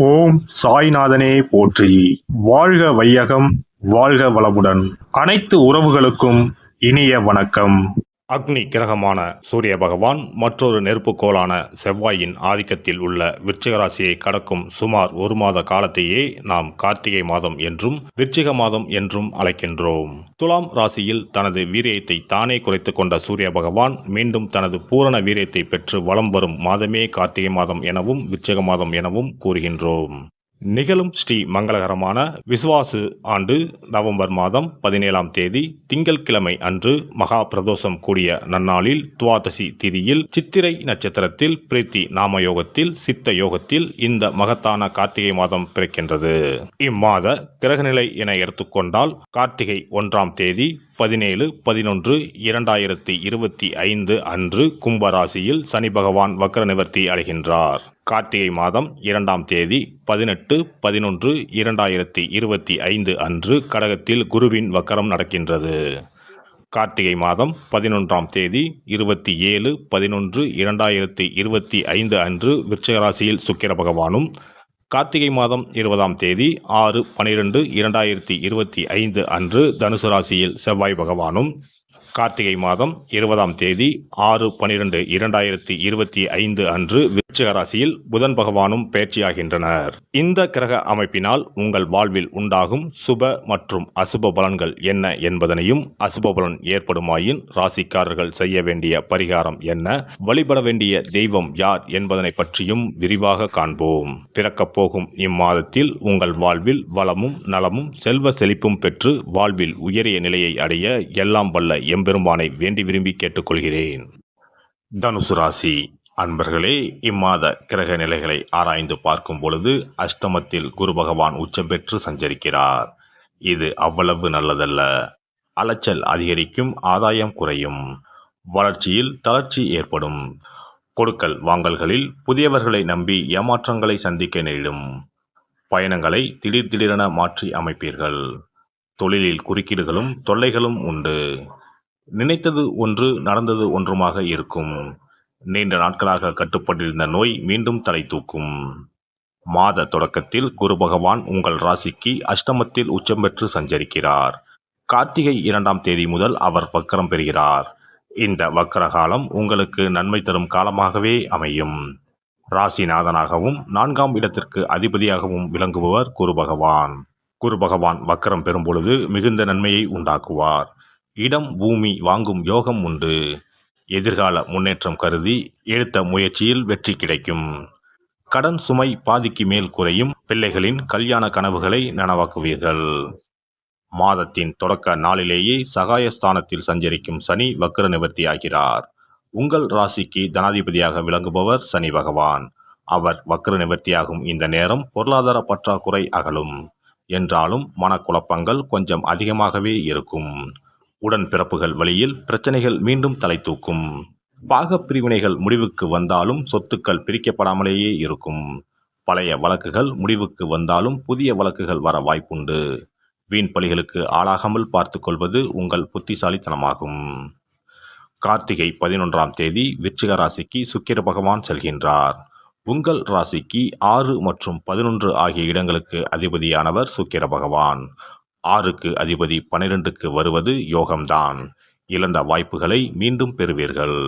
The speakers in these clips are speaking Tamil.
ஓம் சாய்நாதனே போற்றி. வாழ்க வையகம், வாழ்க வளமுடன். அனைத்து உறவுகளுக்கும் இனிய வணக்கம். அக்னி கிரகமான சூரிய பகவான் மற்றொரு நெருப்புக்கோளான செவ்வாயின் ஆதிக்கத்தில் உள்ள விருச்சிக ராசியை கடக்கும் சுமார் 1 மாத காலத்தையே நாம் கார்த்திகை மாதம் என்றும் விருச்சிக மாதம் என்றும் அழைக்கின்றோம். துலாம் ராசியில் தனது வீரியத்தை தானே குறைத்துக் கொண்ட சூரிய பகவான் மீண்டும் தனது பூரண வீரியத்தை பெற்று வலம் வரும் மாதமே கார்த்திகை மாதம் எனவும் விருச்சிக மாதம் எனவும் கூறுகின்றோம். நிகழும் ஸ்ரீ மங்களகரமான விசுவாசு ஆண்டு நவம்பர் மாதம் 17ஆம் தேதி திங்கள்கிழமை அன்று மகா பிரதோஷம் கூடிய நன்னாளில் துவாதசி திதியில் சித்திரை நட்சத்திரத்தில் பிரீத்தி நாம யோகத்தில் சித்த யோகத்தில் இந்த மகத்தான கார்த்திகை மாதம் பிறக்கின்றது. இம்மாத கிரகநிலை என எடுத்துக்கொண்டால் கார்த்திகை 1ஆம் தேதி 17/11/2025 அன்று கும்பராசியில் சனி பகவான் வக்ர நிவர்த்தி அடைகின்றார். கார்த்திகை மாதம் 2ஆம் தேதி 18/11/2025 அன்று கடகத்தில் குருவின் வக்கரம் நடக்கின்றது. கார்த்திகை மாதம் 11ஆம் தேதி 27/11/2025 அன்று விருச்சிக ராசியில் சுக்கிர பகவானும், கார்த்திகை மாதம் 20ஆம் தேதி 6/12/2025 அன்று தனுசு ராசியில் செவ்வாய் பகவானும், கார்த்திகை மாதம் 20ஆம் தேதி 6/12/2025 அன்று விருச்சிக ராசியில் புதன் பகவானும் பயிற்சியாகின்றனர். இந்த கிரக அமைப்பினால் உங்கள் வாழ்வில் உண்டாகும் சுப மற்றும் அசுப பலன்கள் என்ன என்பதனையும், அசுப பலன் ஏற்படுமாயின் ராசிக்காரர்கள் செய்ய வேண்டிய பரிகாரம் என்ன, வழிபட வேண்டிய தெய்வம் யார் என்பதனை பற்றியும் விரிவாக காண்போம். பிறக்கப் போகும் இம்மாதத்தில் உங்கள் வாழ்வில் வளமும் நலமும் செல்வ செழிப்பும் பெற்று வாழ்வில் உயரிய நிலையை அடைய எல்லாம் வல்ல எம்பெருமானை வேண்டி விரும்பி கேட்டுக்கொள்கிறேன். தனுசு ராசி அன்பர்களே, இம்மாத கிரக நிலைகளை ஆராய்ந்து பார்க்கும் பொழுது அஷ்டமத்தில் குரு பகவான் உச்சம் பெற்று சஞ்சரிக்கிறார். இது அவ்வளவு நல்லதல்ல. அலைச்சல் அதிகரிக்கும், ஆதாயம் குறையும், வளர்ச்சியில் தளர்ச்சி ஏற்படும், கொடுக்கல் வாங்கல்களில் புதியவர்களை நம்பி ஏமாற்றங்களை சந்திக்க நேரிடும், பயணங்களை திடீரென மாற்றி அமைப்பீர்கள், தொழிலில் குறுக்கீடுகளும் தொல்லைகளும் உண்டு, நினைத்தது ஒன்று நடந்தது ஒன்றுமாக இருக்கும், நீண்ட நாட்களாக கட்டுப்பட்டிருந்த நோய் மீண்டும் தலை தூக்கும். மாத தொடக்கத்தில் குரு பகவான் உங்கள் ராசிக்கு அஷ்டமத்தில் உச்சம் பெற்று சஞ்சரிக்கிறார். கார்த்திகை 2ஆம் தேதி முதல் அவர் வக்கரம் பெறுகிறார். இந்த வக்கர காலம் உங்களுக்கு நன்மை தரும் காலமாகவே அமையும். ராசிநாதனாகவும் 4ஆம் இடத்திற்கு அதிபதியாகவும் விளங்குபவர் குரு பகவான். குரு பகவான் வக்கரம் பெறும் பொழுது மிகுந்த நன்மையை உண்டாக்குவார். இடம் பூமி வாங்கும் யோகம் உண்டு. எதிர்கால முன்னேற்றம் கருதி எடுத்த முயற்சியில் வெற்றி கிடைக்கும். கடன் சுமை பாதிக்கு மேல் குறையும். பிள்ளைகளின் கல்யாண கனவுகளை நனவாக்குவீர்கள். மாதத்தின் தொடக்க நாளிலேயே சகாயஸ்தானத்தில் சஞ்சரிக்கும் சனி வக்ர நிவர்த்தி ஆகிறார். உங்கள் ராசிக்கு தனாதிபதியாக விளங்குபவர் சனி பகவான். அவர் வக்ர நிவர்த்தியாகும் இந்த நேரம் பொருளாதார பற்றாக்குறை அகலும். என்றாலும் மனக்குழப்பங்கள் கொஞ்சம் அதிகமாகவே இருக்கும். உடன் பிறப்புகள் வழியில் பிரச்சனைகள் மீண்டும் தலை தூக்கும். பாக பிரிவினைகள் முடிவுக்கு வந்தாலும் சொத்துக்கள் பிரிக்கப்படாமலேயே இருக்கும். பழைய வழக்குகள் முடிவுக்கு வந்தாலும் புதிய வழக்குகள் வர வாய்ப்புண்டு. வீண் பலிகளுக்கு ஆளாகாமல் பார்த்து கொள்வது உங்கள் புத்திசாலித்தனமாகும். கார்த்திகை 11ஆம் தேதி விருச்சிக ராசிக்கு சுக்கிர பகவான் செல்கின்றார். உங்கள் ராசிக்கு 6 மற்றும் 11 ஆகிய இடங்களுக்கு அதிபதியானவர் சுக்கிர பகவான். 6க்கு அதிபதி 12க்கு வருவது யோகம்தான். இழந்த வாய்ப்புகளை மீண்டும் பெறுவீர்கள்.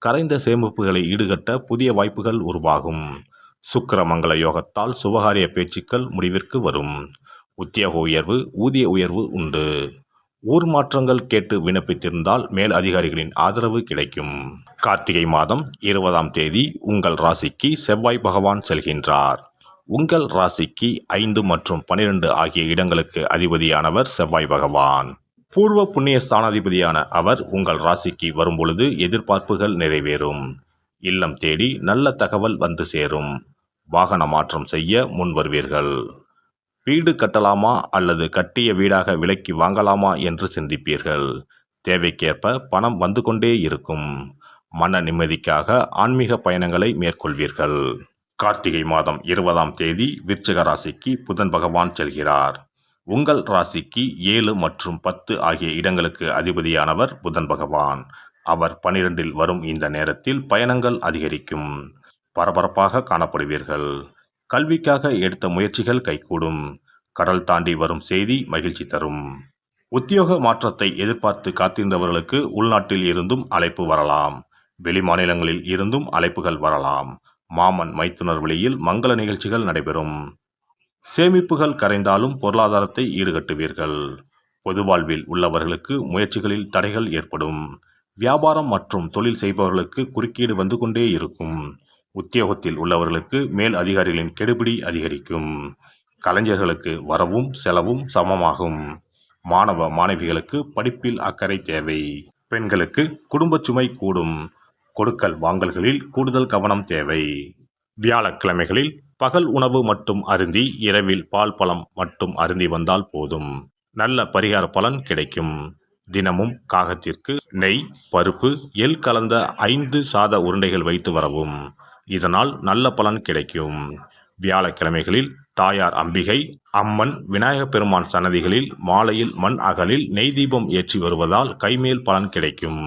கரைந்த சேமிப்புகளை ஈடுகட்ட புதிய வாய்ப்புகள் உருவாகும். சுக்கிர மங்கள யோகத்தால் சுபகாரிய பேச்சுக்கள் முடிவிற்கு வரும். உத்தியோக உயர்வு, ஊதிய உயர்வு உண்டு. ஊர் மாற்றங்கள் கேட்டு விண்ணப்பித்திருந்தால் மேல் அதிகாரிகளின் ஆதரவு கிடைக்கும். கார்த்திகை மாதம் 20ஆம் தேதி உங்கள் ராசிக்கு செவ்வாய் பகவான் செல்கின்றார். உங்கள் ராசிக்கு 5 மற்றும் 12 ஆகிய இடங்களுக்கு அதிபதியானவர் செவ்வாய் பகவான். பூர்வ புண்ணிய ஸ்தானாதிபதியான அவர் உங்கள் ராசிக்கு வரும்பொழுது எதிர்பார்ப்புகள் நிறைவேறும். இல்லம் தேடி நல்ல தகவல் வந்து சேரும். வாகன மாற்றம் செய்ய முன் வருவீர்கள். வீடு கட்டலாமா அல்லது கட்டிய வீடாக விலைக்கு வாங்கலாமா என்று சிந்திப்பீர்கள். தேவைக்கேற்ப பணம் வந்து கொண்டே இருக்கும். மன நிம்மதிக்காக ஆன்மீக பயணங்களை மேற்கொள்வீர்கள். கார்த்திகை மாதம் 20ஆம் தேதி விருச்சிக ராசிக்கு புதன் பகவான் செல்கிறார். உங்கள் ராசிக்கு 7 மற்றும் 10 ஆகிய இடங்களுக்கு அதிபதியானவர் புதன் பகவான். அவர் 12இல் வரும் இந்த நேரத்தில் பயணங்கள் அதிகரிக்கும். பரபரப்பாக காணப்படுவீர்கள். கல்விக்காக எடுத்த முயற்சிகள் கைகூடும். கடல் தாண்டி வரும் செய்தி மகிழ்ச்சி தரும். உத்தியோக மாற்றத்தை எதிர்பார்த்து காத்திருந்தவர்களுக்கு உள்நாட்டில் இருந்தும் அழைப்பு வரலாம். வெளிமாநிலங்களில் இருந்தும் அழைப்புகள் வரலாம். மாமன் மைத்துனர் வழியில் மங்கள நிகழ்ச்சிகள் நடைபெறும். சேமிப்புகள் கரைந்தாலும் பொருளாதாரத்தை ஈடுகட்டுவீர்கள். பொது வாழ்வில் உள்ளவர்களுக்கு முயற்சிகளில் தடைகள் ஏற்படும். வியாபாரம் மற்றும் தொழில் செய்பவர்களுக்கு குறுக்கீடு வந்து கொண்டே இருக்கும். உத்தியோகத்தில் உள்ளவர்களுக்கு மேல் அதிகாரிகளின் கெடுபிடி அதிகரிக்கும். கலைஞர்களுக்கு வரவும் செலவும் சமமாகும். மாணவ மாணவிகளுக்கு படிப்பில் அக்கறை தேவை. பெண்களுக்கு குடும்ப சுமை கூடும். கொடுக்கல் வாங்கல்களில் கூடுதல் கவனம் தேவை. வியாழக்கிழமைகளில் பகல் உணவு மட்டும் அருந்தி இரவில் பால் பழம் மட்டும் அருந்தி வந்தால் போதும். நல்ல பரிகார பலன் கிடைக்கும். தினமும் காகத்திற்கு நெய், பருப்பு, எள் கலந்த 5 சாத உருண்டைகள் வைத்து வரவும். இதனால் நல்ல பலன் கிடைக்கும். வியாழக்கிழமைகளில் தாயார் அம்பிகை, அம்மன், விநாயகப் பெருமான் சன்னதிகளில் மாலையில் மண் அகலில் நெய் தீபம் ஏற்றி வருவதால் கைமேல் பலன் கிடைக்கும்.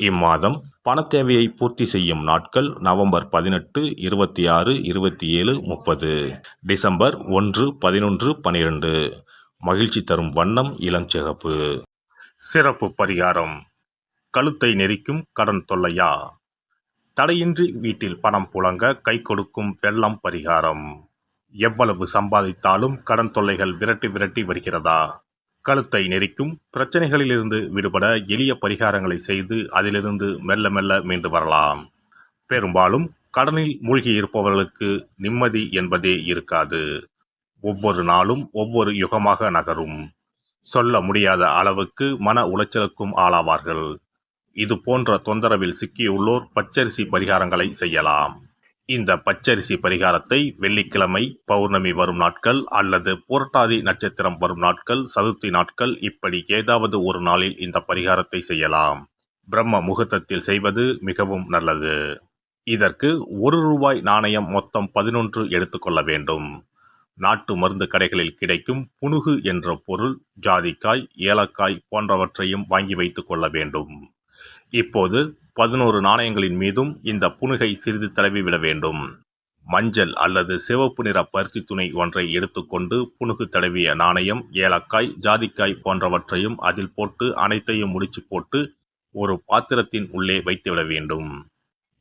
இம்மாதம் பணத்தேவையை பூர்த்தி செய்யும் நாட்கள் நவம்பர் 18, 26, 27, 30, டிசம்பர் 1, 11, 12. மகிழ்ச்சி தரும் வண்ணம் இளஞ்சிகப்பு. சிறப்பு பரிகாரம். கழுத்தை நெரிக்கும் கடன் தொல்லையா? தடையின்றி வீட்டில் பணம் புழங்க கை கொடுக்கும் வெள்ளம் பரிகாரம். எவ்வளவு சம்பாதித்தாலும் கடன் தொல்லைகள் விரட்டி விரட்டி வருகிறதா? கழுத்தை நெரிக்கும் பிரச்சனைகளிலிருந்து விடுபட எளிய பரிகாரங்களை செய்து அதிலிருந்து மெல்ல மெல்ல மீண்டு வரலாம். பெரும்பாலும் கடனில் மூழ்கி இருப்பவர்களுக்கு நிம்மதி என்பதே இருக்காது. ஒவ்வொரு நாளும் ஒவ்வொரு யுகமாக நகரும். சொல்ல முடியாத அளவுக்கு மன உளைச்சலுக்கும் ஆளாவார்கள். இது போன்ற தொந்தரவில் சிக்கியுள்ளோர் பச்சரிசி பரிகாரங்களை செய்யலாம். இந்த பச்சரிசி பரிகாரத்தை வெள்ளிக்கிழமை, பௌர்ணமி வரும் நாட்கள் அல்லது புரட்டாதி நட்சத்திரம் வரும் நாட்கள், சதுர்த்தி நாட்கள் இப்படி ஏதாவது ஒரு நாளில் இந்த பரிகாரத்தை செய்யலாம். பிரம்ம முகூர்த்தத்தில் செய்வது மிகவும் நல்லது. இதற்கு ₹1 நாணயம் மொத்தம் 11 எடுத்துக்கொள்ள வேண்டும். நாட்டு மருந்து கடைகளில் கிடைக்கும் புனுகு என்ற பொருள், ஜாதிக்காய், ஏலக்காய் போன்றவற்றையும் வாங்கி வைத்துக் கொள்ள வேண்டும். இப்போது 11 நாணயங்களின் மீதும் இந்த புனுகை சிறிது தடவி விட வேண்டும். மஞ்சள் அல்லது சிவப்பு நிற பருத்தி துணி ஒன்றை எடுத்துக்கொண்டு புனுகு தடவிய நாணயம், ஏலக்காய், ஜாதிக்காய் போன்றவற்றையும் அதில் போட்டு அனைத்தையும் முடிச்சு போட்டு ஒரு பாத்திரத்தின் உள்ளே வைத்துவிட வேண்டும்.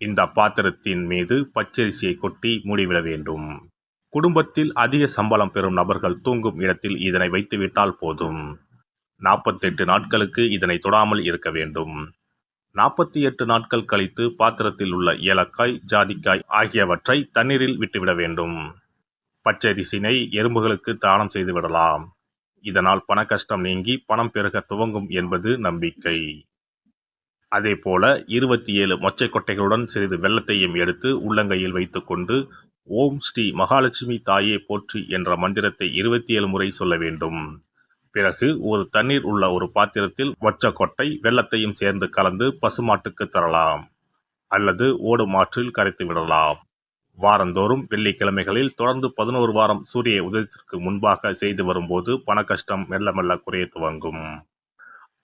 இந்த பாத்திரத்தின் மீது பச்சரிசியை கொட்டி மூடிவிட வேண்டும். குடும்பத்தில் அதிக சம்பளம் பெறும் நபர்கள் தூங்கும் இடத்தில் இதனை வைத்துவிட்டால் போதும். 48 நாட்களுக்கு இதனை தொடாமல் இருக்க வேண்டும். 48 நாட்கள் கழித்து பாத்திரத்தில் உள்ள ஏலக்காய், ஜாதிக்காய் ஆகியவற்றை தண்ணீரில் விட்டுவிட வேண்டும். பச்சரிசினை எறும்புகளுக்கு தானம் செய்து விடலாம். இதனால் பண கஷ்டம் நீங்கி பணம் பெருக துவங்கும் என்பது நம்பிக்கை. அதேபோல 27 மொச்சை கொட்டைகளுடன் சிறிது வெல்லத்தையும் எடுத்து உள்ளங்கையில் வைத்துக்கொண்டு ஓம் ஸ்ரீ மகாலட்சுமி தாயே போற்றி என்ற மந்திரத்தை 27 முறை சொல்ல வேண்டும். பிறகு ஒரு தண்ணீர் உள்ள ஒரு பாத்திரத்தில் மொச்சக்கொட்டை வெல்லத்தையும் சேர்ந்து கலந்து பசுமாட்டுக்கு தரலாம் அல்லது ஓடும் ஆற்றில் கரைத்து விடலாம். வாரந்தோறும் வெள்ளிக்கிழமைகளில் தொடர்ந்து 11 வாரம் சூரிய உதயத்திற்கு முன்பாக செய்து வரும்போது பண கஷ்டம் மெல்ல மெல்ல குறைய துவங்கும்.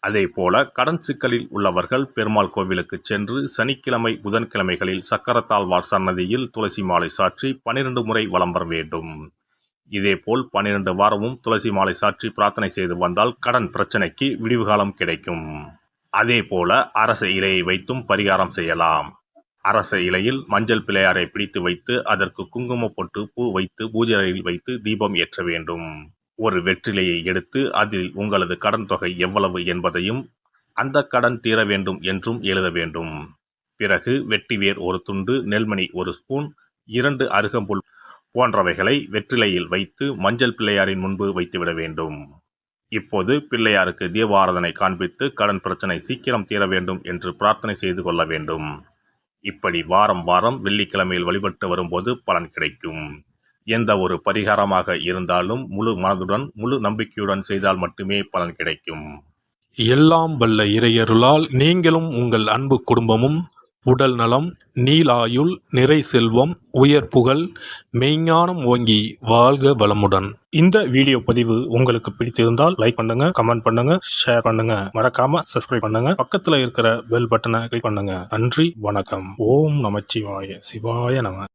அதே போல கடன் சிக்கலில் உள்ளவர்கள் பெருமாள் கோவிலுக்கு சென்று சனிக்கிழமை, புதன்கிழமைகளில் சக்கரத்தாழ்வார் சன்னதியில் துளசி மாலை சாற்றி 12 முறை வலம் வர வேண்டும். இதேபோல் 12 வாரமும் துளசி மாலை சாற்றி பிரார்த்தனை செய்து வந்தால் கடன் பிரச்சனைக்கு விடிவு காலம் கிடைக்கும். அதே போல அரச இலையை வைத்தும் பரிகாரம் செய்யலாம். அரச இலையில் மஞ்சள் பிள்ளையாரை பிடித்து வைத்து அதற்கு குங்கும பொட்டு, பூ வைத்து பூஜை அறையில் வைத்து தீபம் ஏற்ற வேண்டும். ஒரு வெற்றிலையை எடுத்து அதில் உங்களது கடன் தொகை எவ்வளவு என்பதையும் அந்த கடன் தீர வேண்டும் என்றும் எழுத வேண்டும். பிறகு வெட்டிவேர் ஒரு துண்டு, நெல்மணி ஒரு ஸ்பூன், 2 அருகம்புல் போன்றவைகளை வெற்றிலையில் வைத்து மஞ்சள் பிள்ளையாரின் முன்பு வைத்துவிட வேண்டும். இப்போது பிள்ளையாருக்கு தீபாராதனை காண்பித்து கடன் பிரச்சனை சீக்கிரம் தீர வேண்டும் என்று பிரார்த்தனை செய்து கொள்ள வேண்டும். இப்படி வாரம் வாரம் வெள்ளிக்கிழமையில் வழிபட்டு வரும்போது பலன் கிடைக்கும். எந்த ஒரு பரிகாரமாக இருந்தாலும் முழு மனதுடன் முழு நம்பிக்கையுடன் செய்தால் மட்டுமே பலன் கிடைக்கும். எல்லாம் வல்ல இறையருளால் நீங்களும் உங்கள் அன்பு குடும்பமும் உடல் நலம், நீலாயுள், நிறை செல்வம், உயர் புகழ், மெய்ஞானம் ஓங்கி வாழ்க வளமுடன். இந்த வீடியோ பதிவு உங்களுக்கு பிடித்திருந்தால் லைக் பண்ணுங்க, கமெண்ட் பண்ணுங்க, ஷேர் பண்ணுங்க, மறக்காம சப்ஸ்கிரைப் பண்ணுங்க, பக்கத்துல இருக்கிற பெல் பட்டனை கிளிக் பண்ணுங்க. நன்றி, வணக்கம். ஓம் நமச்சிவாய. சிவாய நம.